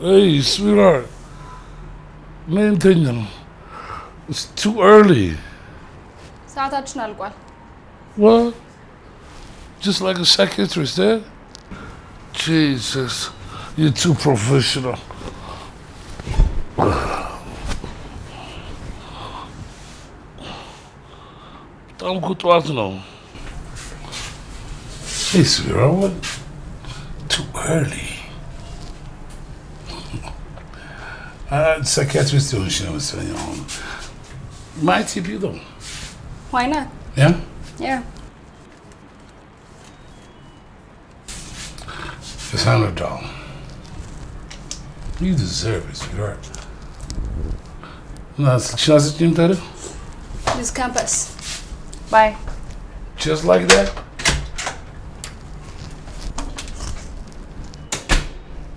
Hey, sweetheart. Maintain. It's too early. ሰዓታችን አልቋል። What? Just like a psychiatrist there? Jesus, you're too professional. በጣም እኮ ጠዋት ነው። Hey, sweetheart, what? Too early. Psychiatrist የሆንሽ ነው መሰለኝ አሁን። Might tip you though. Why not? Yeah? Yeah. $100. You deserve it, sweetheart. Сейчас этим тариф? This campus. Bye. Just like that?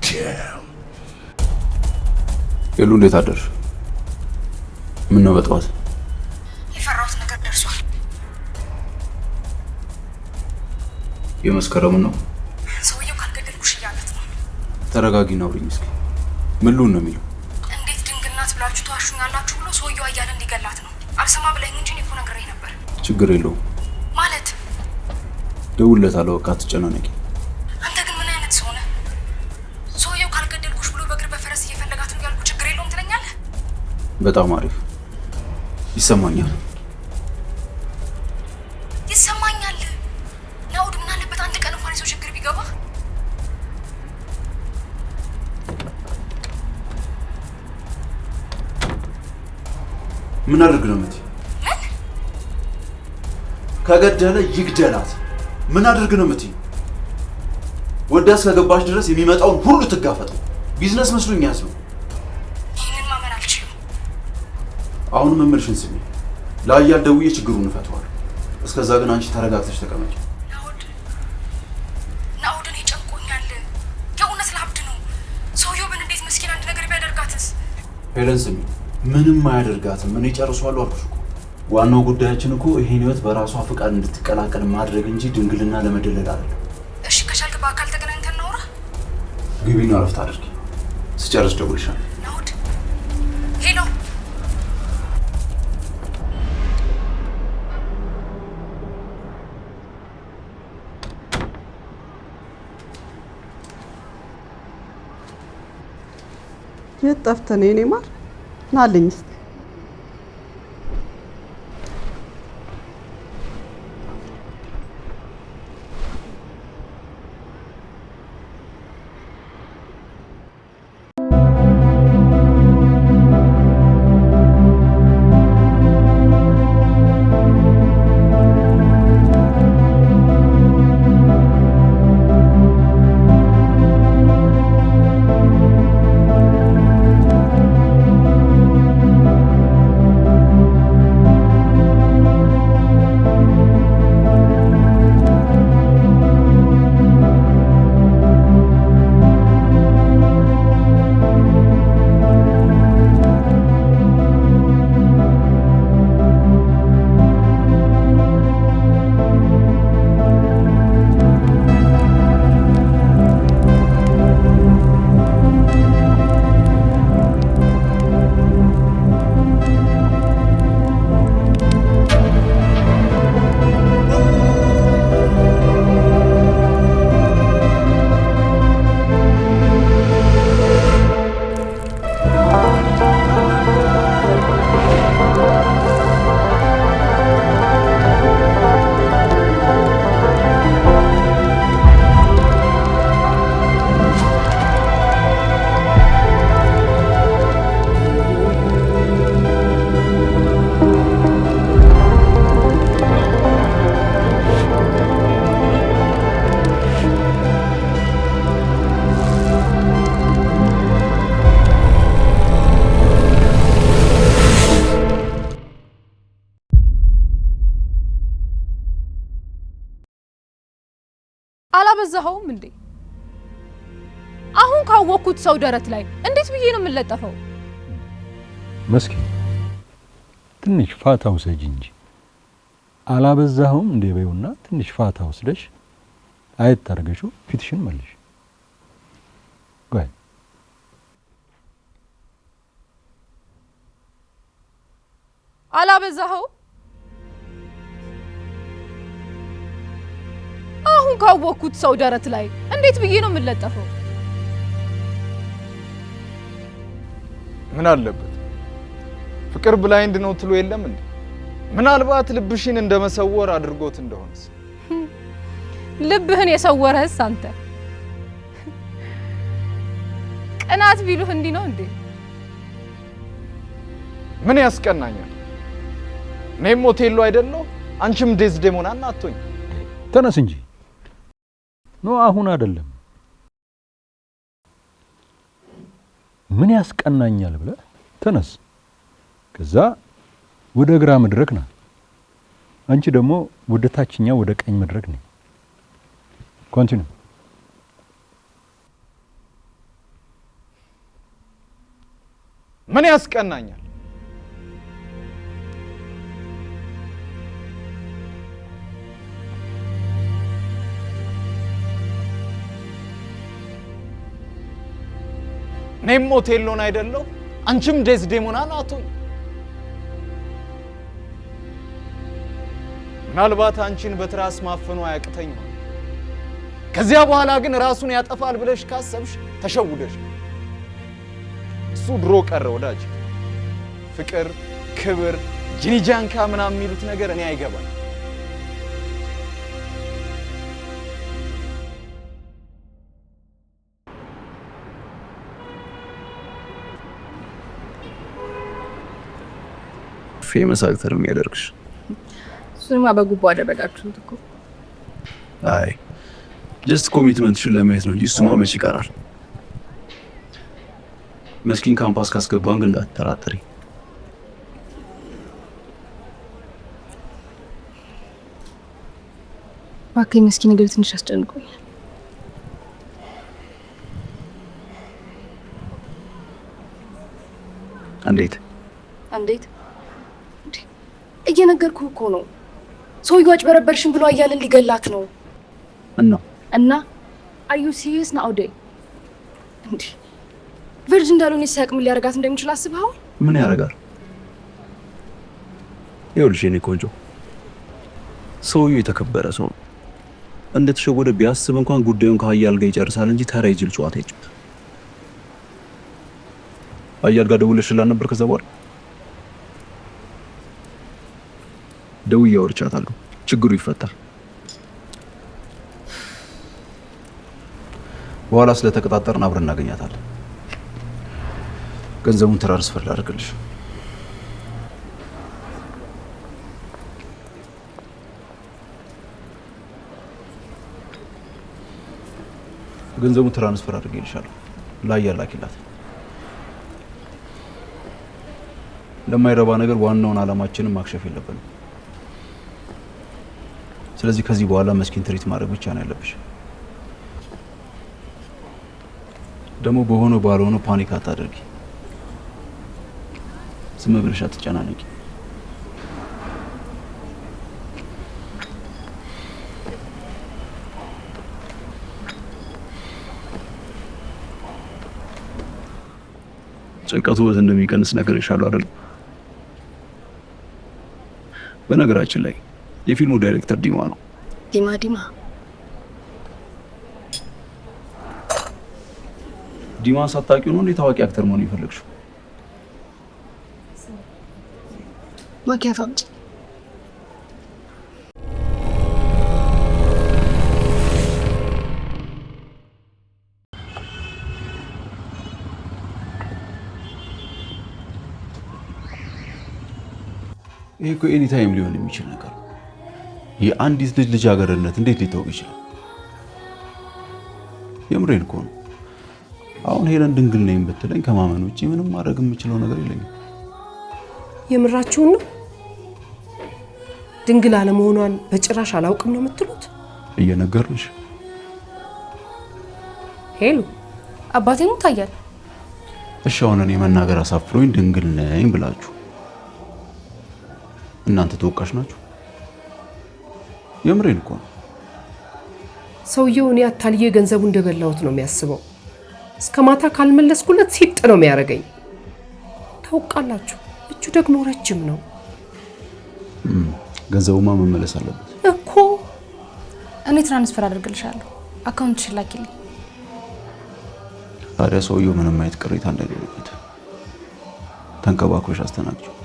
Damn. የሉ እንዴት አደርሽ? ምን ነው በጠዋት? የፈራሁት ነገር ደርሷል። የመስከረሙ ነው? ሰውየው ካልገደልኩሽ እያለት ነው። ተረጋጊና አውሪኝ እስኪ። ምን ልሁን ነው የሚለው? እንዴት ድንግል ናት ብላችሁ ተዋሹኛላችሁ ብሎ ሰውየው አያለ እንዲገላት ነው። አልሰማ ብለኝ እንጂ እኔ እኮ ነግሬኝ ነበር። ችግር የለውም ማለት ደውልለታለሁ። በቃ አትጨናነቂ። አንተ ግን ምን አይነት ሰው ነህ? ሰውየው ካልገደልኩሽ ብሎ በእግር በፈረስ እየፈለጋት ነው ያልኩ ችግር የለውም ትለኛለህ? በጣም አሪፍ ይሰማኛል። ይሰማኛል። ናውድ ምን አለበት አንድ ቀን እንኳን የሰው ችግር ቢገባ? ምን አድርግ ነው የምትይ? ምን ከገደለ ይግደላት። ምን አድርግ ነው የምትይ? ወዳ እስከገባሽ ድረስ የሚመጣውን ሁሉ ትጋፈጠው። ቢዝነስ መስሎኝ ያዝነው። ይህንን ማመን አልችልም። አሁን መመልሽን ስሚ። ለአያል ደውዬ ችግሩን እፈታዋለሁ። እስከዛ ግን አንቺ ተረጋግተሽ ተቀመጪ። ናውድ እኔ ጨንቆኛል። የእውነት ለአብድ ነው። ሰውየው ግን እንዴት መስኪን አንድ ነገር ቢያደርጋትስ? ሄለን ስሚ፣ ምንም አያደርጋትም። እኔ ጨርሷለሁ አልኩሽ እኮ። ዋናው ጉዳያችን እኮ ይሄን ህይወት በራሷ ፍቃድ እንድትቀላቀል ማድረግ እንጂ ድንግልና ለመደለል አይደለም። እሺ ከቻልክ በአካል ተገናኝተን እናውራ። ግቢና እረፍት አድርጊ። ስጨርስ ደውልሻለሁ። ናውድ ሄሎ። የት ጠፍተህ ነው የኔ ማር? ናልኝ እስኪ። አላበዛኸውም እንዴ? አሁን ካወኩት ሰው ደረት ላይ እንዴት ብዬ ነው የምለጠፈው? መስኪ ትንሽ ፋታ ውሰጂ እንጂ አላበዛኸውም እንዴ? በይውና ትንሽ ፋታ ወስደሽ አየት ታርገሽው ፊትሽን መልሽ። ቆይ አላበዛኸው? አሁን ካወኩት ሰው ደረት ላይ እንዴት ብዬ ነው የምለጠፈው? ምን አለበት? ፍቅር ብላይንድ ነው ትሎ የለም እንዴ? ምናልባት ልብሽን እንደመሰወር አድርጎት እንደሆነስ? ልብህን የሰወረህስ አንተ። ቅናት ቢሉህ እንዲህ ነው እንዴ? ምን ያስቀናኛል? እኔም ኦቴሎ አይደለሁ፣ አንቺም ዴዝዴሞና አትሆኝ። ተነስ እንጂ ኖ አሁን አይደለም። ምን ያስቀናኛል ብለህ ተነስ። ከዛ ወደ ግራ መድረክ ና። አንቺ ደግሞ ወደ ታችኛ ወደ ቀኝ መድረክ ነኝ። ኮንቲኒ። ምን ያስቀናኛል? እኔም ኦቴሎን አይደለሁ፣ አንቺም ዴዝዴሞና አትሆኝ። ምናልባት አንቺን በትራስ ማፈኑ አያቅተኝ ነው። ከዚያ በኋላ ግን ራሱን ያጠፋል ብለሽ ካሰብሽ ተሸውደሽ። እሱ ድሮ ቀረ ወዳጅ። ፍቅር፣ ክብር፣ ጂኒጃንካ ምናምን የሚሉት ነገር እኔ አይገባል። ፌመስ አክተር የሚያደርግሽ እሱንማ በጉቦ አደረጋችሁት እኮ። አይ ጀስት ኮሚትመንትሽን ለማየት ነው እንጂ እሱማ መች ይቀራል። መስኪን ካምፓስ ካስገባን ግን እንዳትጠራጠሪ። እባክህ መስኪን ነገር ትንሽ አስጨንቆኛል። እንዴት እየነገርኩህ እኮ ነው። ሰውዬው አጭበረበርሽን ብሎ አያልን ሊገላት ነው። እና አዩ ሲሪየስ ነው አውዴ? እንዴ ቨርጅን እንዳልሆነ ሲያውቅ ምን ሊያረጋት እንደሚችል አስበኸዋል? ምን ያረጋል? ይኸውልሽ የኔ ቆንጆ፣ ሰውዬው የተከበረ ሰው ነው። እንደተሸወደ ቢያስብ እንኳን ጉዳዩን ከአያል ጋር ይጨርሳል እንጂ ተራ ይጅል ጨዋታ አይጭም። አያል ጋር ደውለሽላት ነበር? ከዛ በኋላ ደውዬ አውርቻታለሁ። ችግሩ ይፈታል። በኋላ ስለተቀጣጠርን አብረን እናገኛታለን። ገንዘቡን ትራንስፈር ላድርግልሽ። ገንዘቡን ትራንስፈር አድርጌልሻለሁ። ለአያል ላኪላት። ለማይረባ ነገር ዋናውን አላማችንን ማክሸፍ የለብንም። ስለዚህ ከዚህ በኋላ መስኪን ትሪት ማድረግ ብቻ ነው ያለብሽ። ደግሞ በሆነው ባልሆነው ፓኒክ አታደርጊ። ዝም ብለሽ አትጨናነቂ። ጭንቀቱ እንደሚቀንስ ነግሬሻለሁ አይደል? በነገራችን ላይ የፊልሙ ዳይሬክተር ዲማ ነው። ዲማ ሳታውቂው ነው እንዴ ታዋቂ አክተር መሆን የፈለግሽው? ማኪያቶ አምጪ። ይሄ እኮ ኤኒ ታይም ሊሆን የሚችል ነገር ነው። የአንዲት ልጅ ልጃገረድነት እንዴት ሊታወቅ ይችላል? የምሬን እኮ ነው። አሁን ሄለን ድንግል ነኝ ብትለኝ ከማመን ውጪ ምንም ማድረግ የምችለው ነገር የለኝም። የምራችሁን ነው? ድንግል አለመሆኗን በጭራሽ አላውቅም ነው የምትሉት? እየነገርንሽ። ሄሉ አባቴም ታያል። እሺ አሁን እኔ መናገር አሳፍሮኝ ድንግል ነኝ ብላችሁ እናንተ ተወቃሽ ናችሁ? የምሬን እኮ ነው። ሰውየው እኔ አታልዬ ገንዘቡ እንደበላሁት ነው የሚያስበው። እስከ ማታ ካልመለስኩለት ሲጥ ነው የሚያደርገኝ። ታውቃላችሁ፣ እጁ ደግሞ ረጅም ነው። ገንዘቡማ መመለስ አለበት እኮ። እኔ ትራንስፈር አደርግልሻለሁ። አካውንትሽን ላኪልኝ። ታዲያ ሰውየው ምንም አይነት ቅሬታ እንዳይኖርበት ተንከባክበሽ አስተናግጂው።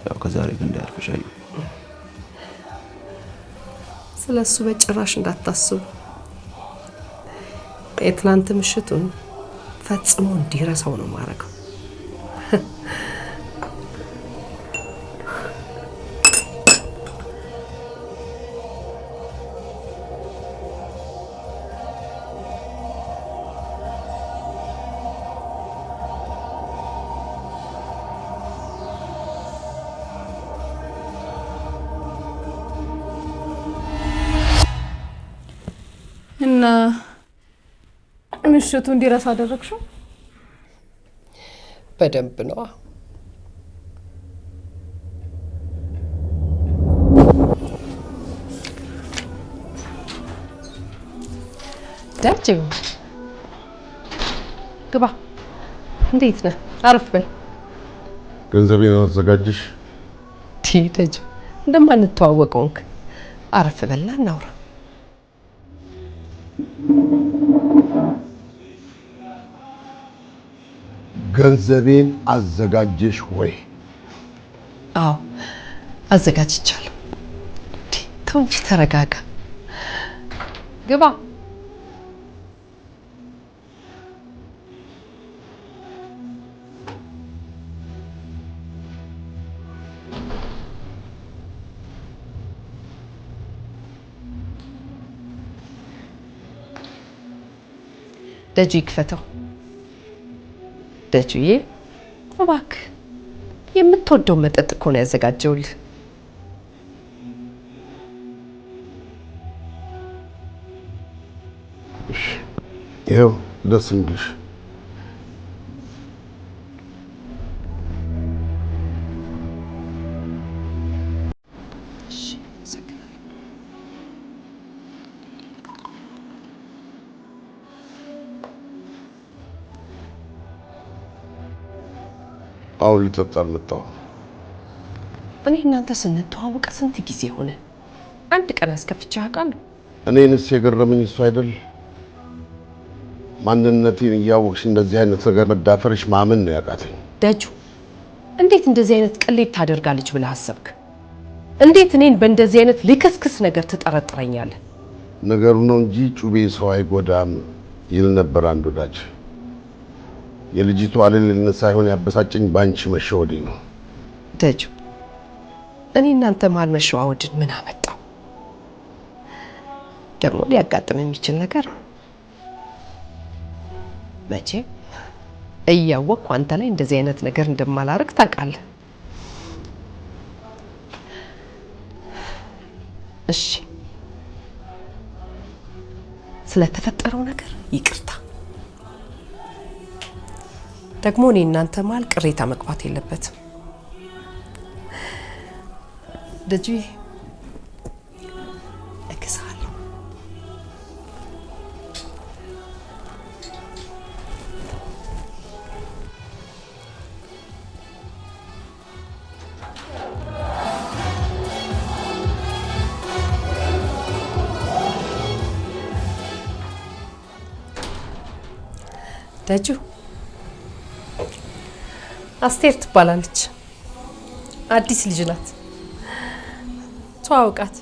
ያው ከዛሬ ግን እንዳያልፍሽ አዩ። ስለሱ በጭራሽ እንዳታስቡ። የትናንት ምሽቱን ፈጽሞ እንዲረሳው ነው ማረገው። እና ምሽቱ እንዲረሳ አደረግሽው? በደንብ ነው። ደጅ ግባ። እንዴት ነህ? አረፍ በል። ገንዘቤን አዘጋጅሽ። ደጅ እንደማንተዋወቀው አረፍ በልና እናውራ። ገንዘቤን አዘጋጅሽ ወይ? አዎ አዘጋጅቻለሁ። ተው እንጂ ተረጋጋ። ግባ። ደጁ ይክፈተው። ደጁዬ እባክህ የምትወደው መጠጥ እኮ ነው ያዘጋጀውልህ። ይኸው ደስ እንግሊሽ። አሁን ልጠጣ መጣሁ። እኔ እናንተ ስንተዋወቅ ስንት ጊዜ ሆነ? አንድ ቀን አስከፍቼ አውቃለሁ? እኔንስ የገረመኝ እሱ አይደል? ማንነቴን እያወቅሽ እንደዚህ አይነት ነገር መዳፈርሽ ማመን ነው ያቃተኝ። ደጁ እንዴት እንደዚህ አይነት ቅሌት ታደርጋለች ብለህ አሰብክ? እንዴት እኔን በእንደዚህ አይነት ልክስክስ ነገር ትጠረጥረኛለህ? ነገሩ ነው እንጂ ጩቤ ሰው አይጎዳም ይል ነበር አንድ ወዳጅ። የልጅቱ አለልነት ሳይሆን ያበሳጨኝ ባንቺ መሸወዴ ነው። ደጁ እኔ እናንተ መሀል መሸዋወድን ምን አመጣው? ደግሞ ሊያጋጥም የሚችል ነገር መቼም እያወቅኩ አንተ ላይ እንደዚህ አይነት ነገር እንደማላረግ ታውቃለህ። እሺ ስለተፈጠረው ነገር ይቅርታ። ደግሞ እኔ እናንተ መሀል ቅሬታ መግባት የለበትም። ደጁዬ እግዛለሁ። ደጁ አስቴር ትባላለች። አዲስ ልጅ ናት። ተዋውቃት።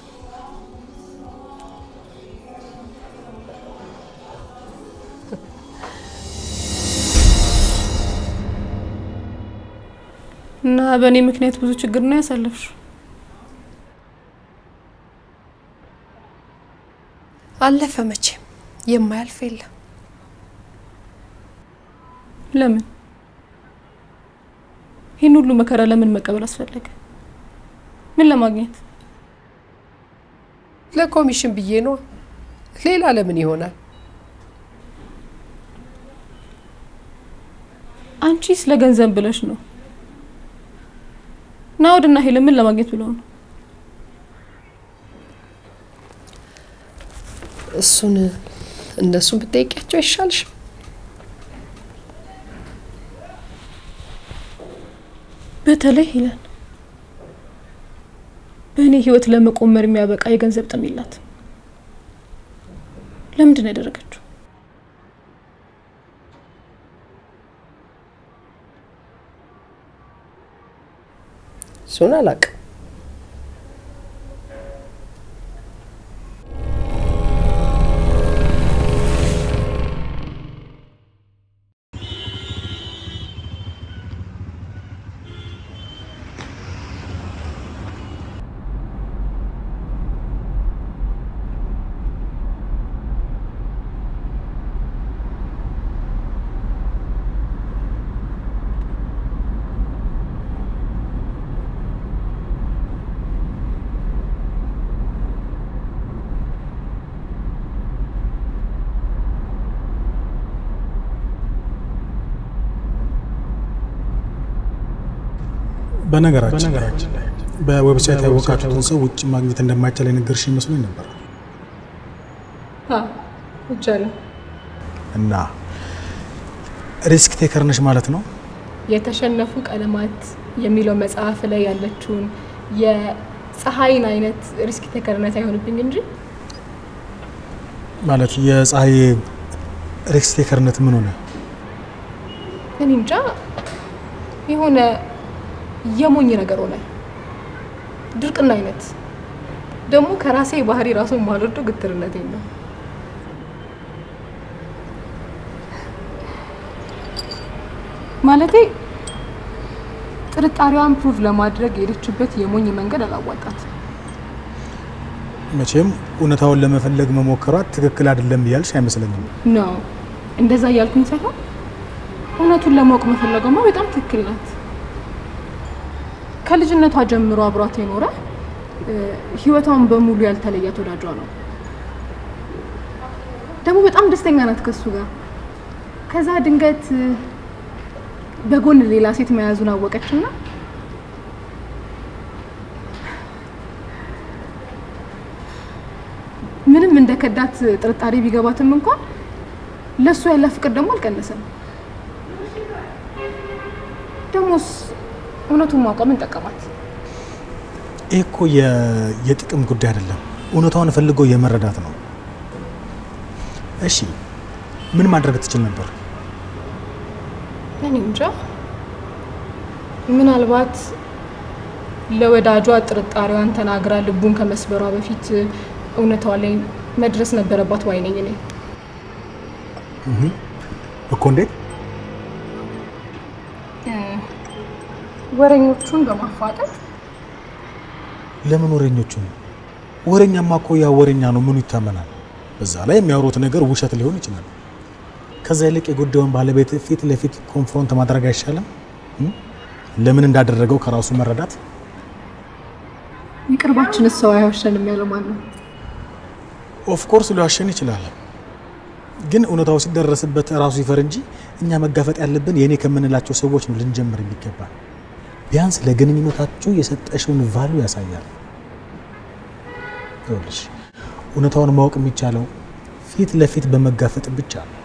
እና በእኔ ምክንያት ብዙ ችግር ነው ያሳለፍሽው? አለፈ። መቼም የማያልፍ የለም። ለምን ይህን ሁሉ መከራ ለምን መቀበል አስፈለገ? ምን ለማግኘት? ለኮሚሽን ብዬ ነው። ሌላ ለምን ይሆናል? አንቺ ስለ ገንዘብ ብለሽ ነው። ናውድና ሄለን ምን ለማግኘት ብለው ነው? እሱን እነሱን ብትጠይቂያቸው አይሻልሽም? በተለይ ሄለን በእኔ ህይወት ለመቆመር የሚያበቃ የገንዘብ ጥም የላት። ለምንድን ነው ያደረገችው? እሱን አላውቅም። በነገራችን በዌብሳይት ያወቃችሁትን ሰው ውጭ ማግኘት እንደማይቻል የነገርሽ ይመስለኝ ነበር። ይቻላል። እና ሪስክ ቴከር ነሽ ማለት ነው? የተሸነፉ ቀለማት የሚለው መጽሐፍ ላይ ያለችውን የፀሐይን አይነት ሪስክ ቴከርነት አይሆንብኝ እንጂ ማለት የፀሐይ ሪስክ ቴከርነት ምን ሆነ? እኔ እንጃ የሆነ የሞኝ ነገር ሆነ። ድርቅና አይነት ደግሞ ከራሴ ባህሪ ራሱን ማልወደው ግትርነቴ ነው። ማለቴ ጥርጣሬዋን ፕሩቭ ለማድረግ የሄደችበት የሞኝ መንገድ አላዋጣት። መቼም እውነታውን ለመፈለግ መሞከሯት ትክክል አይደለም እያልሽ አይመስለኝም። ነው እንደዛ እያልኩኝ ሳይሆን እውነቱን ለማወቅ መፈለጓማ በጣም ትክክል ናት። ከልጅነቷ ጀምሮ አብሯት የኖረ ህይወቷን በሙሉ ያልተለያት ወዳጇ ነው። ደግሞ በጣም ደስተኛ ናት ከሱ ጋር። ከዛ ድንገት በጎን ሌላ ሴት መያዙን አወቀችና ምንም እንደከዳት ጥርጣሬ ቢገባትም እንኳን ለሱ ያለ ፍቅር ደግሞ አልቀነሰም። ደሞስ እውነቱን ማወቅ ምን ጠቀማት? እኮ የጥቅም ጉዳይ አይደለም፣ እውነታውን ፈልጎ የመረዳት ነው። እሺ ምን ማድረግ ትችል ነበር? እኔ እንጃ። ምናልባት ለወዳጇ ጥርጣሬዋን ተናግራ ልቡን ከመስበሯ በፊት እውነታው ላይ መድረስ ነበረባት ባይ ነኝ እኔ። እኮ እንዴት? ወሬኞቹን በማፋጠጥ። ለምን ወሬኞቹን? ወሬኛማ እኮ ያ ወሬኛ ነው፣ ምኑ ይታመናል? በዛ ላይ የሚያወሩት ነገር ውሸት ሊሆን ይችላል። ከዛ ይልቅ የጉዳዩን ባለቤት ፊት ለፊት ኮንፍሮንት ማድረግ አይሻልም? ለምን እንዳደረገው ከራሱ መረዳት። ይቅርባችን ሰው አይዋሸንም ያለው ማን ነው? ኦፍ ኮርስ ሊዋሸን ይችላል፣ ግን እውነታው ሲደረስበት ራሱ ይፈር እንጂ እኛ መጋፈጥ ያለብን የኔ ከምንላቸው ሰዎች ነው ልንጀምር የሚገባ። ቢያንስ ለግንኙነታችሁ የሰጠሽውን ቫልዩ ያሳያል። ይኸውልሽ እውነታውን ማወቅ የሚቻለው ፊት ለፊት በመጋፈጥ ብቻ ነው።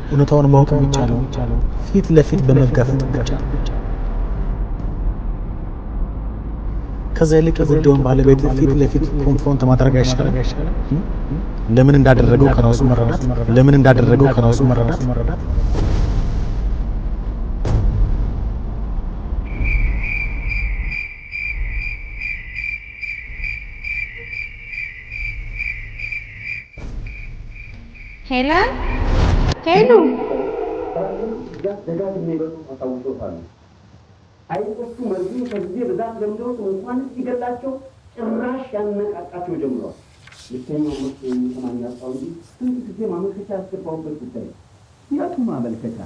እውነታውን ማወቅ የሚቻለው ፊት ለፊት በመጋፈጥ ብቻ ነው። ከዛ ይልቅ ጉዳዩን ባለቤት ፊት ለፊት ኮንፍሮንት ማድረግ አይሻልም? ለምን እንዳደረገው ከራሱ መረዳት ሄለን ሄሉ አይቆቹ መልኩ ከዚህ በዛት ዘንድሮት እንኳን ሲገላቸው ጭራሽ ያነቃቃቸው ጀምሯል። ልተኛው መስ የሚሰማኝ ያጣው እንጂ ስንት ጊዜ ማመልከቻ ያስገባውበት ጉዳይ ያቱ ማመልከቻ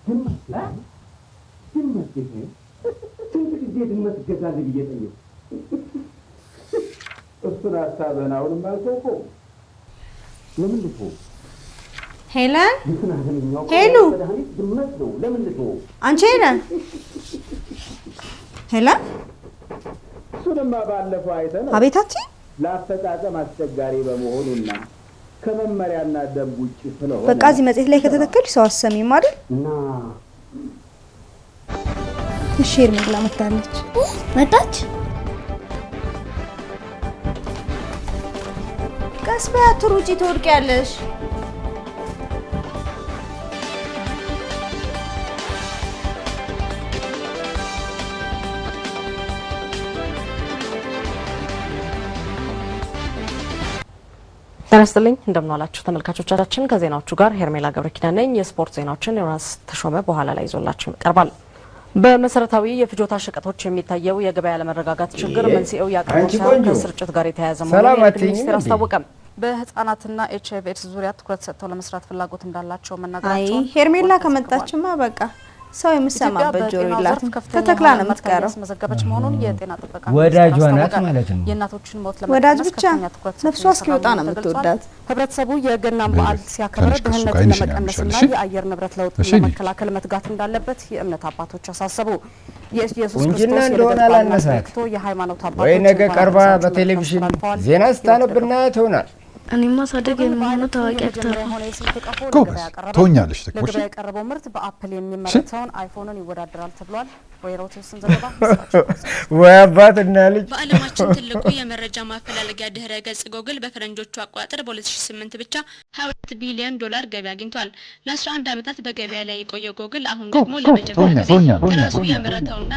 ድመት ስንት ጊዜ ድመት ገዛልህ ብዬ ጠየቅ። እሱን ሀሳብህን አሁንም አልተውከውም። ለምን ልትሆ ሄለን ሄሉ ድመት ነው። ለምን ልትሆ አንቺ ሄለን እሱንማ ባለፈው አይተነው አቤታችን ለአፈጻጸም አስቸጋሪ በመሆኑና ከመመሪያና ደንብ ውጪ ስለሆነ በቃ እዚህ መጽሔት ላይ ከተተከልሽ ሰው አሰሚም አይደል? እና እሺ ሄርሜላ መጣለች። መጣች? ቀስ በይ አትሩጪ ትወድቂያለሽ። ተነስተልኝ እንደምን ዋላችሁ ተመልካቾቻችን። ከዜናዎቹ ጋር ሄርሜላ ገብረኪዳን ነኝ። የስፖርት ዜናዎችን ዮናስ ተሾመ በኋላ ላይ ይዞላችሁ ይቀርባል። በመሰረታዊ የፍጆታ ሸቀጦች የሚታየው የገበያ ለመረጋጋት ችግር መንስኤው የአቅርቦት ሳይሆን ከስርጭት ጋር የተያያዘ መሆኑን ሚኒስቴር አስታወቀ። በህፃናትና ኤችአይቪ ኤድስ ዙሪያ ትኩረት ሰጥተው ለመስራት ፍላጎት እንዳላቸው መናገራቸው። አይ ሄርሜላ ከመጣችማ በቃ ሰው የምሰማበት ጆሮ የላትም። ተተክላ ነው የምትቀረው። መዘገበች መሆኑን የጤና ጥበቃ ወዳጇ ናት ማለት ነው። የእናቶችን ሞት ወዳጅ ብቻ ነፍሷ እስኪወጣ ነው የምትወዳት። ህብረተሰቡ የገናን በዓል ሲያከብር ድህነትን ለመቀነስና የአየር ንብረት ለውጥን ለመከላከል መትጋት እንዳለበት የእምነት አባቶች አሳሰቡ። የኢየሱስ ክርስቶስ እንደሆነ አላነሳት የሃይማኖት አባቶች ወይ ነገ ቀርባ በቴሌቪዥን ዜና ስታነብና ትሆናል። እኔማ ሳደግ የሚሆነው ታዋቂ አክተር ጎበዝ ትሆኛለሽ። ለገበያ የቀረበው ምርት በአፕል የሚመረተውን አይፎንን ይወዳደራል ተብሏል። ወይሮትስን ዘገባ ወይ አባትና ልጅ። በዓለማችን ትልቁ የመረጃ ማፈላለጊያ ድህረ ገጽ ጎግል በፈረንጆቹ አቆጣጠር በ2008 ብቻ 22 ቢሊዮን ዶላር ገቢ አግኝቷል። ለ11 ዓመታት በገበያ ላይ የቆየው ጎግል አሁን ደግሞ ለመጀመሪያ ጊዜ ራሱ ያመረተውና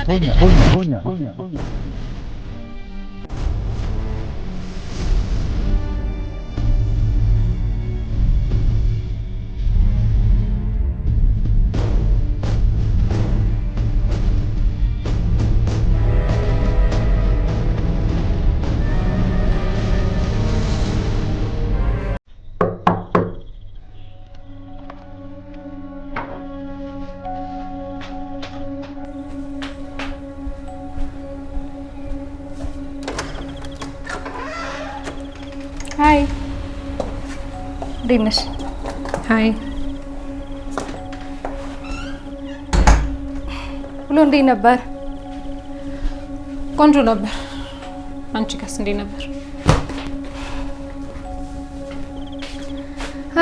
ሃይ ዲነሽ ሃይ ሁሉ እንዴት ነበር? ቆንጆ ነበር። አንቺ ጋርስ እንዴት ነበር?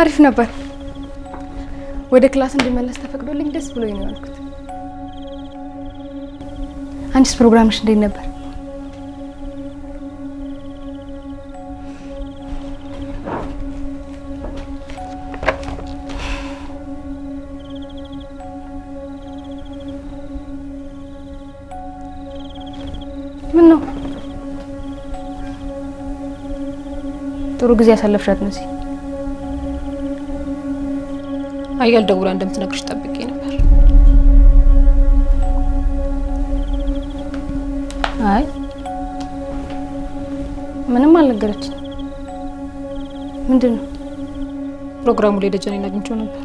አሪፍ ነበር። ወደ ክላስ እንድመለስ ተፈቅዶልኝ ደስ ብሎኝ ነው ያልኩት። አንቺስ ፕሮግራምሽ እንዴት ነበር? ምን ነው ጥሩ ጊዜ ያሳለፍሻት ነው? አያል ደውላ እንደምትነግርሽ ጠብቄ ነበር። አይ ምንም አልነገረችኝ። ምንድነው? ፕሮግራሙ ላይ ደጀኔን አግኝቼው ነበር።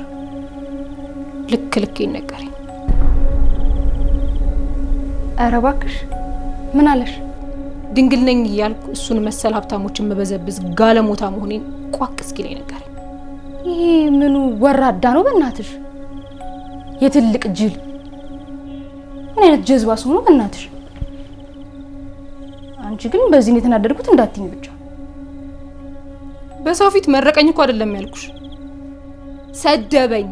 ልክ ይነገረኝ። ኧረ እባክሽ ምን አለሽ? ድንግል ነኝ እያልኩ እሱን መሰል ሀብታሞችን መበዘብዝ ጋለሞታ መሆኔን ቋቅ እስኪለኝ ነገረኝ። ይሄ ምኑ ወራዳ ነው በእናትሽ? የትልቅ ጅል ምን አይነት ጀዝባ ሰው ነው በእናትሽ? አንቺ ግን በዚህ ነው የተናደድኩት እንዳትኝ ብቻ። በሰው ፊት መረቀኝ እኮ አይደለም ያልኩሽ፣ ሰደበኝ።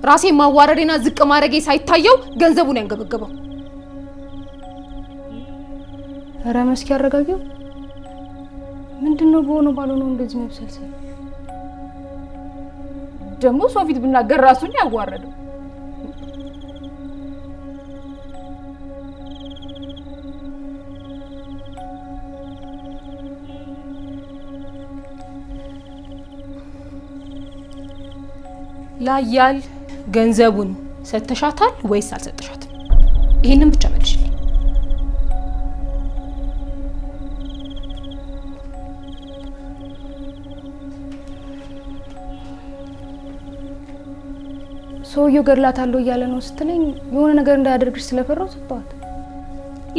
ራሴ ማዋረዴና ዝቅ ማድረጌ ሳይታየው ገንዘቡን ያንገበገበው። ኧረ መስኪ አረጋጊው። ምንድነው በሆነው ባልሆነው እንደዚህ መብሰልሰል? ደግሞ ሰው ፊት ብናገር ራሱን ያዋረደው። ላያል ገንዘቡን ሰተሻታል ወይስ አልሰጠሻትም? ይሄንን ብቻ መልሽልኝ። ሰውየው ገድላታለሁ እያለ ነው ስትለኝ የሆነ ነገር እንዳያደርግሽ ስለፈራው ሰጥቷት።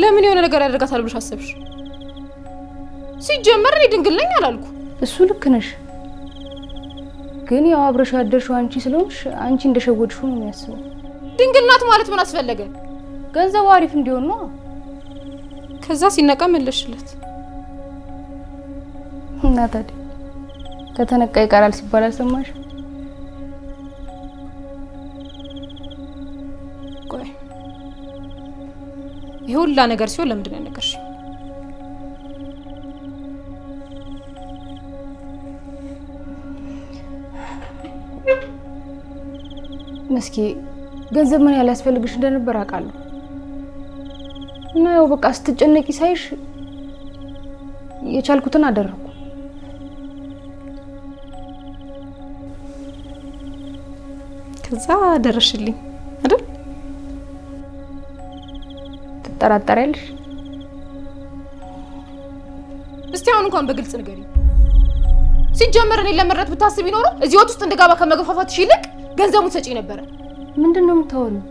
ለምን የሆነ ነገር ያደርጋታል ብለሽ አሰብሽ? ሲጀመር እኔ ድንግል ነኝ አላልኩ። እሱ ልክ ነሽ፣ ግን ያው አብረሽ ያደርሽው አንቺ ስለሆንሽ አንቺ እንደሸወድሽው ነው የሚያስበው። ድንግል ናት ማለት ምን አስፈለገ? ገንዘቡ አሪፍ እንዲሆን ነው። ከዛ ሲነቃ መለሽለት እና ታዲያ ከተነቃ ይቀራል ሲባል አልሰማሽ? ቆይ ይሄ ሁላ ነገር ሲሆን ለምንድን ነው ያነገርሽ? መስኪ ገንዘብ ምን ያህል ያስፈልግሽ እንደነበር አውቃለሁ። እና ያው በቃ ስትጨነቂ ሳይሽ የቻልኩትን አደረኩ። ከዛ ደረሽልኝ አይደል? ትጠራጠሪያለሽ? እስቲ አሁን እንኳን በግልጽ ንገሪኝ። ሲጀመር እኔን ለመረጥ ብታስቢ ኖሮ እዚህ ወጥ ውስጥ እንደጋባ ከመገፋፋትሽ ይልቅ ገንዘቡን ሰጪ ነበረ። ምንድነው የምታወሪው?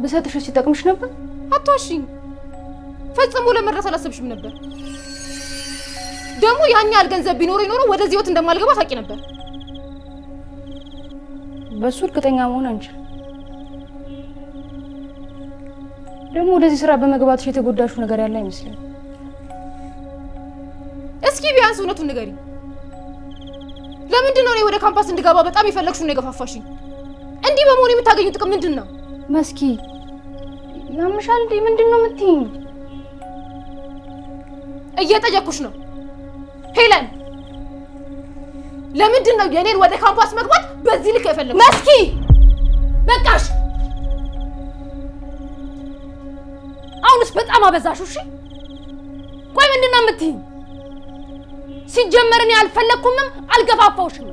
በሰጥሽ ሲጠቅምሽ ነበር? አትዋሺኝ። ፈጽሞ ለመድረስ አላሰብሽም ነበር። ደግሞ ያን ያህል ገንዘብ ቢኖር ኖሮ ወደዚህ ወጥ እንደማልገባ ታውቂ ነበር። በሱ እርግጠኛ መሆን አንችል። ደግሞ ወደዚህ ስራ በመግባትሽ የተጎዳሹ ነገር ያለ አይመስልም። እስኪ ቢያንስ እውነቱን ንገሪኝ። ለምንድን ነው እኔ ወደ ካምፓስ እንድገባ በጣም የፈለግሽው ነው የገፋፋሽኝ? እንዲህ በመሆን የምታገኙ ጥቅም ምንድን ነው? መስኪ ያምሻል እንዴ? ምንድን ነው የምትይኝ? እየጠየኩሽ ነው ሄለን። ለምንድን ነው የኔን ወደ ካምፓስ መግባት በዚህ ልክ የፈለግሽው? መስኪ በቃሽ። አሁንስ በጣም አበዛሽው። እሺ ቆይ ምንድን ነው የምትይኝ? ሲጀመር እኔ አልፈለግኩምም አልገፋፋውሽም።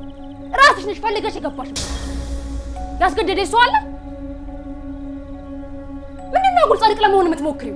ራስሽ ነሽ ፈልገሽ የገባሽ። ያስገደደሽ ሰው አለ? ምንድን ነው ጻድቅ ለመሆን የምትሞክሪው?